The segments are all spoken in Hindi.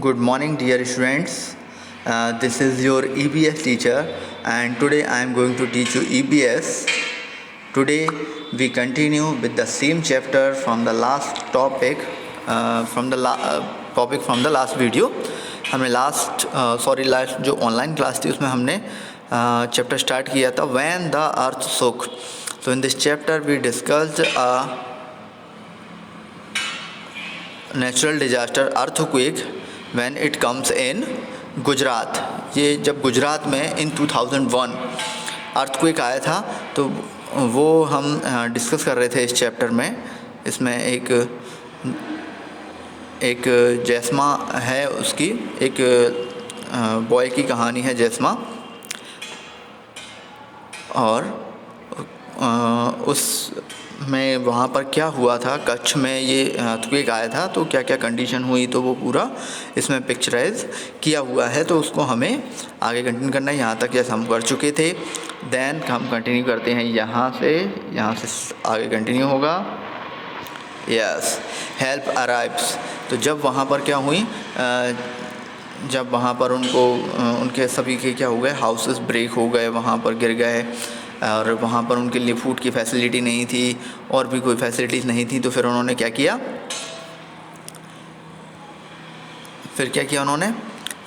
Good morning, dear students. This is your EBS teacher, and today I am going to teach you EBS. Today we continue with the same chapter from the last topic, topic from the last video. हमने लास्ट जो ऑनलाइन क्लास थी उसमें हमने चैप्टर स्टार्ट किया था when the earth shook. So in this chapter we discussed natural disaster earthquake when it comes in Gujarat. ये जब गुजरात में इन 2001 अर्थक्वेक आया था तो वो हम डिस्कस कर रहे थे इस चैप्टर में. इसमें एक जैस्मा है, उसकी एक बॉय की कहानी है जैस्मा, और उस में वहाँ पर क्या हुआ था, कच्छ में ये अर्थक्वेक आया था तो क्या क्या कंडीशन हुई, तो वो पूरा इसमें पिक्चराइज किया हुआ है. तो उसको हमें आगे कंटिन्यू करना है. यहाँ तक जैसे हम कर चुके थे, देन हम कंटिन्यू करते हैं यहाँ से आगे कंटिन्यू होगा. Yes, help arrives. तो जब वहाँ पर क्या हुई, जब वहाँ पर उनके सभी के क्या हो गए, हाउसेस ब्रेक हो गए, वहाँ पर गिर गए, और वहाँ पर उनके लिए फूड की फैसिलिटी नहीं थी और भी कोई फैसिलिटीज़ नहीं थी. तो फिर उन्होंने क्या किया उन्होंने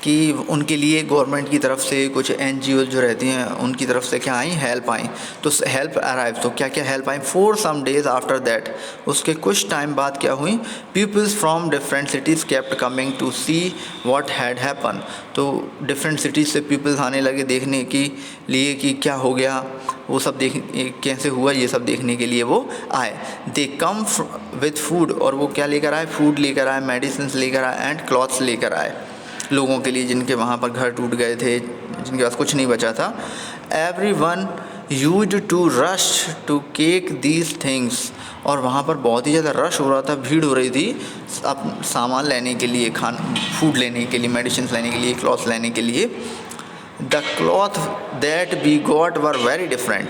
कि उनके लिए गवर्नमेंट की तरफ से कुछ NGO जो रहती हैं उनकी तरफ से क्या आई, हेल्प आई. तो हेल्प अराइव. तो क्या क्या help I, for some days after that, उसके कुछ टाइम बाद क्या हुई, peoples from different cities kept coming to see what had happen. तो डिफरेंट सिटीज़ से पीपल्स आने लगे देखने के लिए कि क्या हो गया, वो सब कैसे हुआ, ये सब देखने के लिए वो आए. दे कम विद फूड, और वो क्या लेकर आए, फूड लेकर आए, मेडिसिन लेकर आए, एंड क्लॉथ्स लेकर आए लोगों के लिए जिनके वहाँ पर घर टूट गए थे, जिनके पास कुछ नहीं बचा था. Everyone used to rush to cake these things. और वहाँ पर बहुत ही ज़्यादा रश हो रहा था, भीड़ हो रही थी अब सामान लेने के लिए, फूड लेने के लिए, मेडिसिन लेने के लिए, क्लॉथ्स लेने के लिए. The cloth that we got were very different.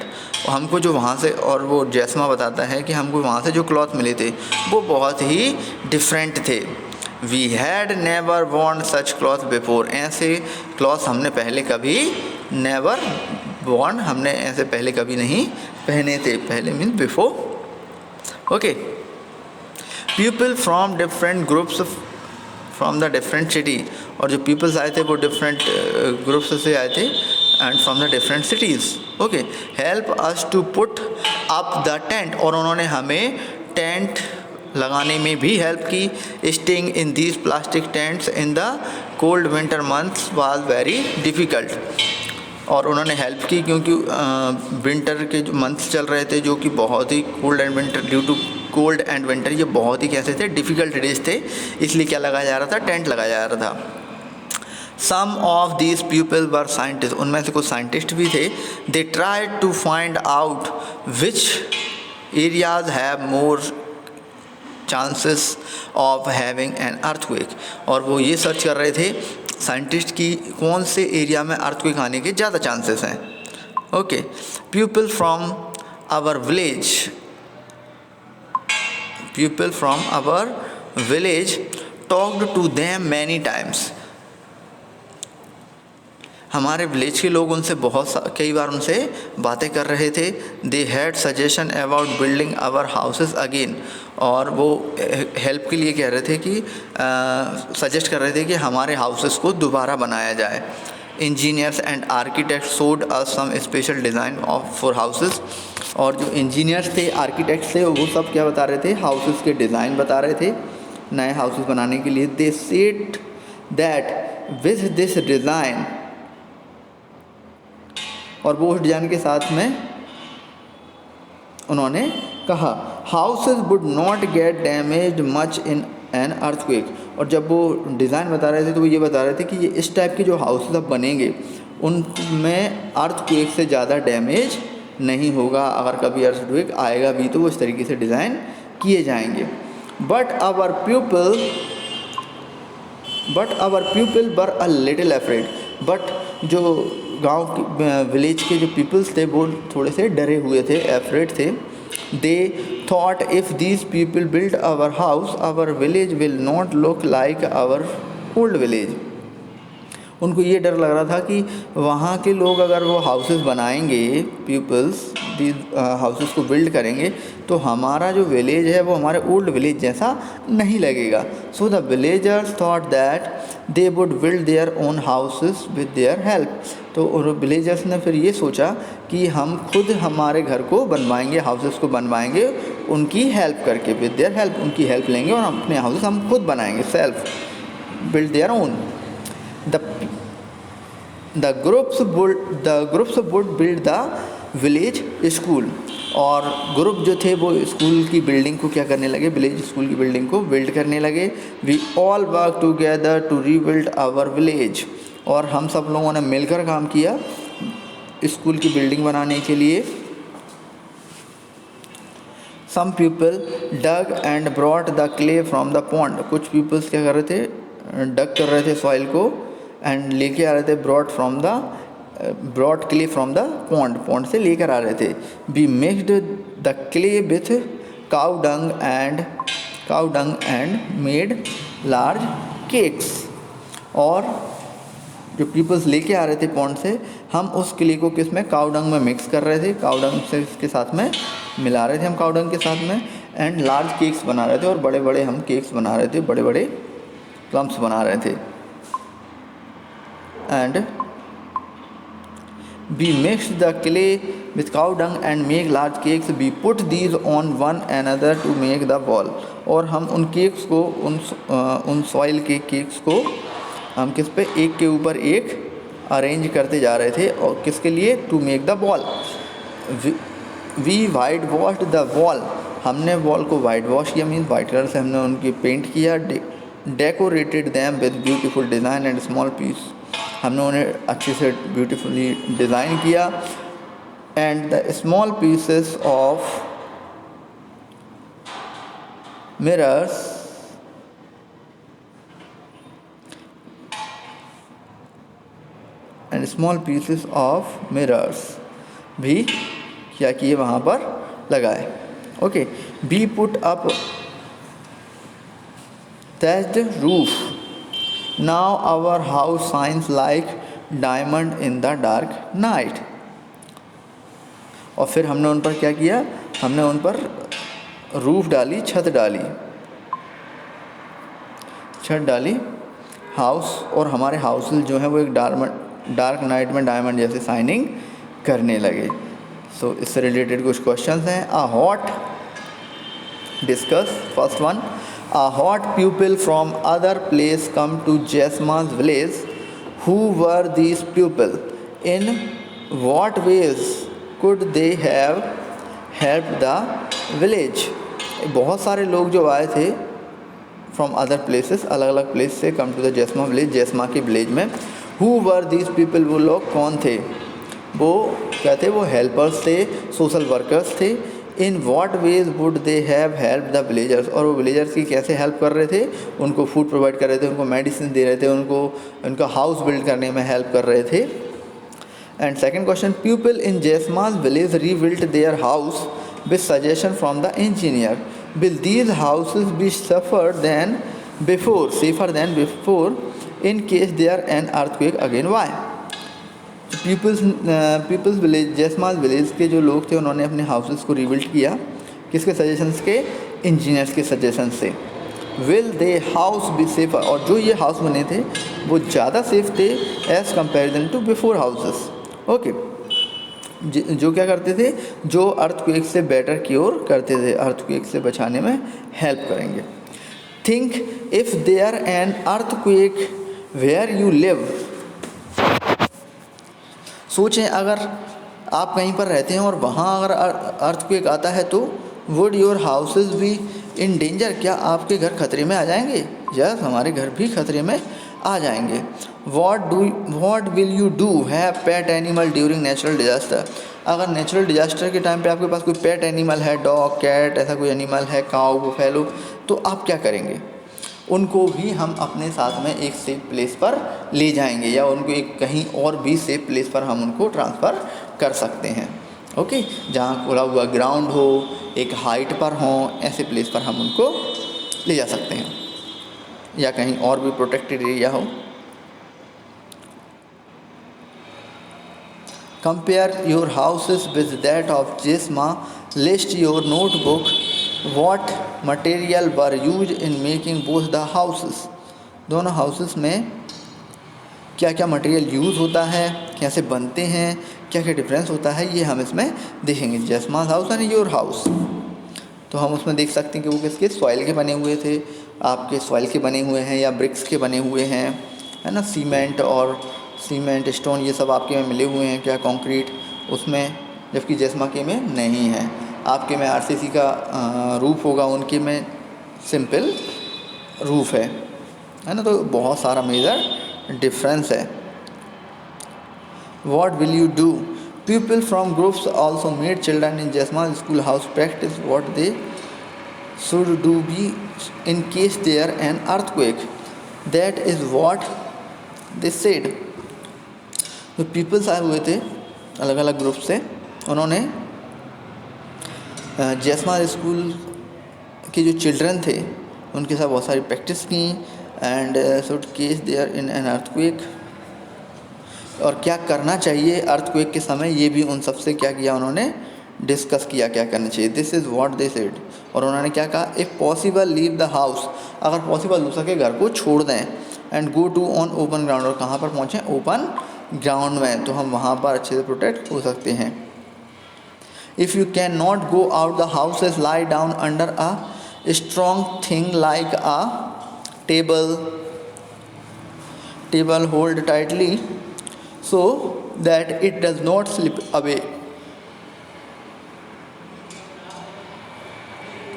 हमको जो वहाँ से, और वो जैस्मा बताता है कि हमको वहाँ से जो क्लॉथ मिले थे वो बहुत ही डिफरेंट थे. We had never worn such cloth before. ऐसे क्लॉथ हमने पहले कभी नेवर वॉर्न, हमने ऐसे पहले कभी नहीं पहने थे. पहले means before. Okay. People from different groups from the different city. और जो पीपल्स आए थे वो डिफरेंट ग्रुप्स से आए थे, and from the different cities. Okay. Help us to put up the tent. और उन्होंने हमें टेंट लगाने में भी हेल्प की. Staying in these plastic tents in the cold winter months was very difficult. और उन्होंने हेल्प की क्योंकि विंटर के जो मंथ्स चल रहे थे, जो कि बहुत ही cold and winter, due to cold and winter, ये बहुत ही कैसे थे, डिफ़िकल्ट डेज थे, इसलिए क्या लगाया जा रहा था, टेंट लगाया जा रहा था. Some of these people were scientist. उनमें से कुछ साइंटिस्ट भी थे. They tried to find out which areas have more chances of having an earthquake. और वो ये सर्च कर रहे थे साइंटिस्ट की कौन से एरिया में अर्थक्वेक आने के ज़्यादा चांसेस हैं. Okay. People from our village talked to them many times. हमारे विलेज के लोग उनसे कई बार उनसे बातें कर रहे थे. They had suggestion about building our houses again. और वो हेल्प के लिए कह रहे थे कि सजेस्ट कर रहे थे कि हमारे हाउसेस को दोबारा बनाया जाए. Engineers and architect showed us some special design for houses. और जो इंजीनियर्स थे, आर्किटेक्ट्स थे, वो सब क्या बता रहे थे, हाउसेस के डिज़ाइन बता रहे थे नए हाउसेस बनाने के लिए. They said that with this design, और वो उस डिज़ाइन के साथ में उन्होंने कहा, houses would not gate damage much in an earthquake. और जब वो डिज़ाइन बता रहे थे तो वो ये बता रहे थे कि ये इस टाइप के जो हाउसेस अब बनेंगे उनमें अर्थक्वेक से ज़्यादा डैमेज नहीं होगा. अगर कभी अर्थक्वेक आएगा भी तो वो इस तरीके से डिज़ाइन किए जाएंगे. But our people were a little afraid. But जो गांव के विलेज के जो पीपल्स थे वो थोड़े से डरे हुए थे, अफ्रेड थे. They thought if these people build our house, our village will not look like our old village. उनको ये डर लग रहा था कि वहाँ के लोग अगर वो हाउसेस बनाएंगे, पीपल्स दीज हाउसेस को बिल्ड करेंगे, तो हमारा जो विलेज है वो हमारे ओल्ड विलेज जैसा नहीं लगेगा। So the villagers thought that they would build their own houses with their help. तो विलेजर्स ने फिर ये सोचा कि हम खुद हमारे घर को बनवाएंगे, हाउसेस को बनवाएंगे उनकी हेल्प करके, विद देयर हेल्प, उनकी हेल्प लेंगे और अपने हाउसेस हम खुद बनाएंगे, self build their own. The groups would build the village school, और ग्रुप जो थे वो स्कूल की बिल्डिंग को क्या करने लगे, विलेज स्कूल की बिल्डिंग को बिल्ड करने लगे। We all work together to rebuild our village, और हम सब लोगों ने मिलकर काम किया स्कूल की बिल्डिंग बनाने के लिए। Some people dug and brought the clay from the pond, कुछ पीपल्स क्या कर रहे थे, डग कर रहे थे सॉइल को, एंड लेके आ रहे थे brought clay from the pond से लेकर आ रहे थे। We mixed the clay with cow dung and made large cakes, और जो पीपल्स लेके आ रहे थे पॉन्ड से, हम उस क्ले को किस में, काउ डंग में मिक्स कर रहे थे, काउ डंग से इसके साथ में मिला रहे थे हम काउ डंग के साथ में, एंड लार्ज केक्स बना रहे थे, और बड़े बड़े हम केक्स बना रहे थे, बड़े बड़े प्लम्स बना रहे थे। And we mixed the clay with cow dung and make large cakes. We put these on one another to make the ball. और हम उन केक्स को, उन सॉइल के केक्स को हम किस पे, एक के ऊपर एक अरेंज करते जा रहे थे, और किसके लिए, to make the wall. We white washed the wall, हमने वॉल को वाइट वॉश किया, मीन्स वाइट कलर से हमने उनकी पेंट किया। Decorated them with beautiful design and small piece, हमने उन्हें अच्छे से ब्यूटीफुली डिज़ाइन किया। And the small pieces of mirrors भी क्या किए, वहाँ पर लगाए। Okay, we put up thatched roof. Now our house shines like diamond in the dark night. और फिर हमने उन पर क्या किया, हमने उन पर रूफ डाली, छत डाली हाउस, और हमारे हाउसेस जो हैं वो एक डार्क नाइट में डायमंड जैसे शाइनिंग करने लगे। सो इससे रिलेटेड कुछ क्वेश्चंस हैं। First one, a hot pupil from other place come to Jesma's village. Who were these people? In what ways could they have helped the village? बहुत सारे लोग जो आए थे from other places, अलग अलग प्लेस से, come to the Jesma village, जेस्मा के विलेज में। Who were these people? वो लोग कौन थे, वो क्या थे, वो हेल्पर्स थे, सोशल वर्कर्स थे। In what veg would they have help the villagers, और वो विलेजर्स की कैसे हेल्प कर रहे थे, उनको फूड प्रोवाइड कर रहे थे, उनको मेडिसिन दे रहे थे, उनका हाउस बिल्ड करने में हेल्प कर रहे थे। And second question, people in Jesma's village rebuilt their house with suggestion from the engineer. Will these houses be safer than before in case there an earthquake again, why? Peoples village, Jesma's village के जो लोग थे, उन्होंने अपने हाउसेस को रीबिल्ड किया, किसके सजेशंस के, इंजीनियर्स के सजेशन से। Will they house B safer, और जो ये हाउस बने थे वो ज़्यादा सेफ थे as comparison to before houses. Okay, जो क्या करते थे, जो अर्थक्वेक से बेटर क्योर करते थे, अर्थक्वेक से बचाने में हेल्प करेंगे। Think if there an earthquake where you live, सोचें अगर आप कहीं पर रहते हैं और वहाँ अगर अर्थक्वेक आता है तो would your houses be in danger, क्या आपके घर खतरे में आ जाएंगे? यस, हमारे घर भी खतरे में आ जाएंगे। What will you do have pet animal during natural disaster, अगर नेचुरल डिजास्टर के टाइम पे आपके पास कोई पेट एनिमल है, डॉग, कैट, ऐसा कोई एनिमल है, काऊ, बुफेलो, तो आप क्या करेंगे? उनको भी हम अपने साथ में एक सेफ प्लेस पर ले जाएंगे, या उनको एक कहीं और भी सेफ प्लेस पर हम उनको ट्रांसफ़र कर सकते हैं। ओके, जहाँ खुला हुआ ग्राउंड हो, एक हाइट पर हो, ऐसे प्लेस पर हम उनको ले जा सकते हैं। या कहीं और भी प्रोटेक्टेड एरिया हो। Compare your houses with that of Jesma, list your notebook, what material were used in making both the houses. दोनों हाउसेस में क्या क्या मटेरियल यूज़ होता है, कैसे बनते हैं, क्या क्या डिफरेंस होता है, ये हम इसमें देखेंगे। जेस्मास हाउस एंड योर हाउस, तो हम उसमें देख सकते हैं कि वो किसके, सॉइल के बने हुए थे, आपके सॉइल के बने हुए हैं या ब्रिक्स के बने हुए हैं, है ना। सीमेंट स्टोन ये सब आपके में मिले हुए हैं क्या, कंक्रीट उसमें, जबकि जेस्मा के में नहीं है। आपके में आरसीसी का रूफ होगा, उनके में सिंपल रूफ है ना। तो बहुत सारा मेजर डिफरेंस है। What will you do? People from groups also made children in Jesma's schoolhouse practice what they should do be in case there an earthquake. That is what they said. जो पीपल्स आए हुए थे अलग अलग ग्रुप से, उन्होंने जेस्मा स्कूल के जो चिल्ड्रन थे उनके साथ बहुत सारी प्रैक्टिस की। And should case there in an earthquake, और क्या करना चाहिए अर्थक्वेक के समय, ये भी उन सबसे क्या किया, उन्होंने डिस्कस किया क्या करना चाहिए। This is what they said, और उन्होंने क्या कहा, if possible leave the house, अगर पॉसिबल हो सके घर को छोड़ दें, and go to on open ground, और कहाँ पर पहुँचें, ओपन ग्राउंड में, तो हम वहाँ पर अच्छे से प्रोटेक्ट हो सकते हैं। If you can not go out the house is lie down under a strong thing like a table hold tightly so that it does not slip away.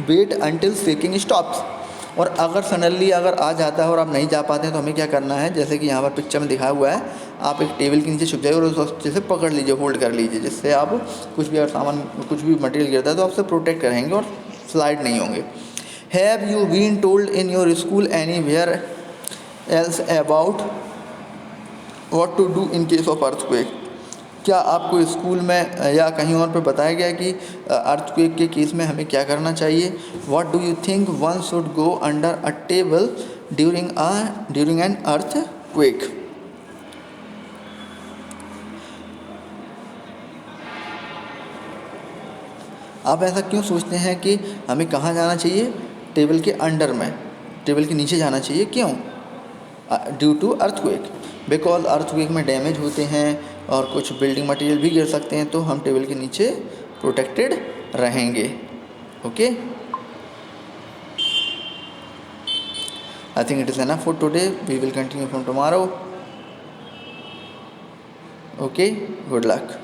Wait until shaking stops. और अगर सडनली अगर आ जाता है और आप नहीं जा पाते हैं तो हमें क्या करना है, जैसे कि यहाँ पर पिक्चर में दिखाया हुआ है, आप एक टेबल के नीचे छुप जाइए और उसको अच्छे से पकड़ लीजिए, होल्ड कर लीजिए, जिससे आप कुछ भी अगर सामान कुछ भी मटेरियल गिरता है तो आपसे प्रोटेक्ट रहेंगे और स्लाइड नहीं होंगे। Have you been told in your school anywhere else about what to do in case of earthquake? क्या आपको स्कूल में या कहीं और पे बताया गया कि अर्थक्वेक के केस में हमें क्या करना चाहिए? What do you think one should go under a table during an earthquake? आप ऐसा क्यों सोचते हैं कि हमें कहाँ जाना चाहिए? टेबल के अंडर में, टेबल के नीचे जाना चाहिए, क्यों? Due to earthquake, because earthquake में डैमेज होते हैं और कुछ बिल्डिंग मटेरियल भी गिर सकते हैं, तो हम टेबल के नीचे प्रोटेक्टेड रहेंगे। Okay, I think it is enough for today, we will continue from tomorrow. Okay, good luck.